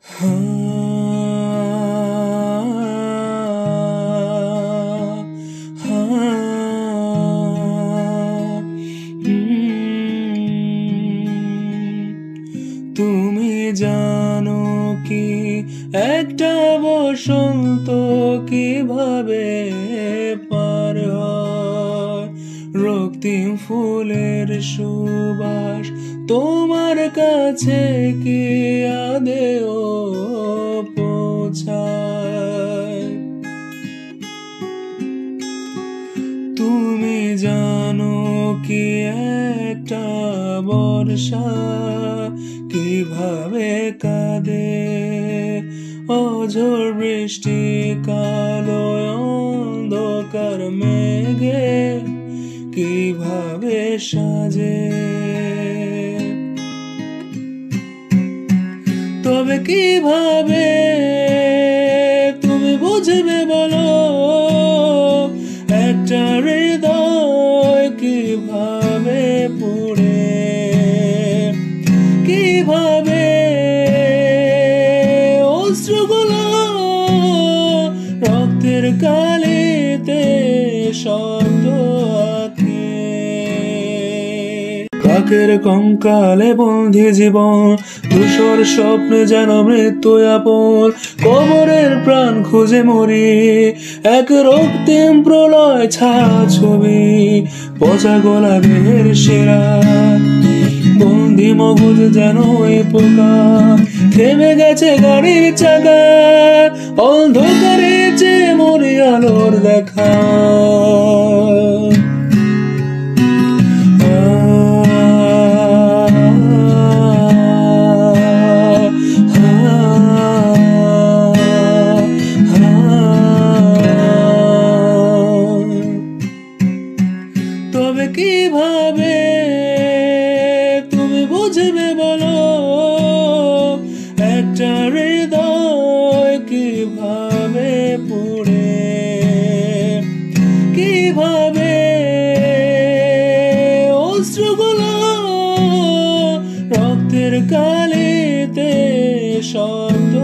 তুমি জানো কি একটা বসন্ত কিভাবে পার হয়? রক্তিম ফুলের সুবাস তোমার কাছে কি আদেও পৌঁছায়? তুমি জানো কি একটা বর্ষা কিভাবে কাঁদে? অঝোর বৃষ্টি কালো অন্ধকার মেঘে কিভাবে সাজে? তবে কিভাবে তুমি বুঝবে বলো একটা হৃদয় কিভাবে পুড়ে? কিভাবে অশ্রুগুলো রক্তের কালিতে শব্দ আঁকে? কাকের কঙ্কালে বন্ধি জীবন, ধূসর স্বপ্নে যেন মৃত্যু আপন। কবরের প্রাণ খুঁজে মরি, এক রক্তিম প্রলয় ছায়া ছবি। পচা গলা দেহের শিরা, বন্দি মগজ যেন ওই পোকা। থেমে গেছে গাড়ির চাকা, অন্ধকারে যে মরি আলোর দেখা। তবে কিভাবে তুমি বুঝবে বলো একটা হৃদয় কিভাবে পুড়ে? কিভাবে অশ্রুগুলো রক্তের কালিতে শব্দ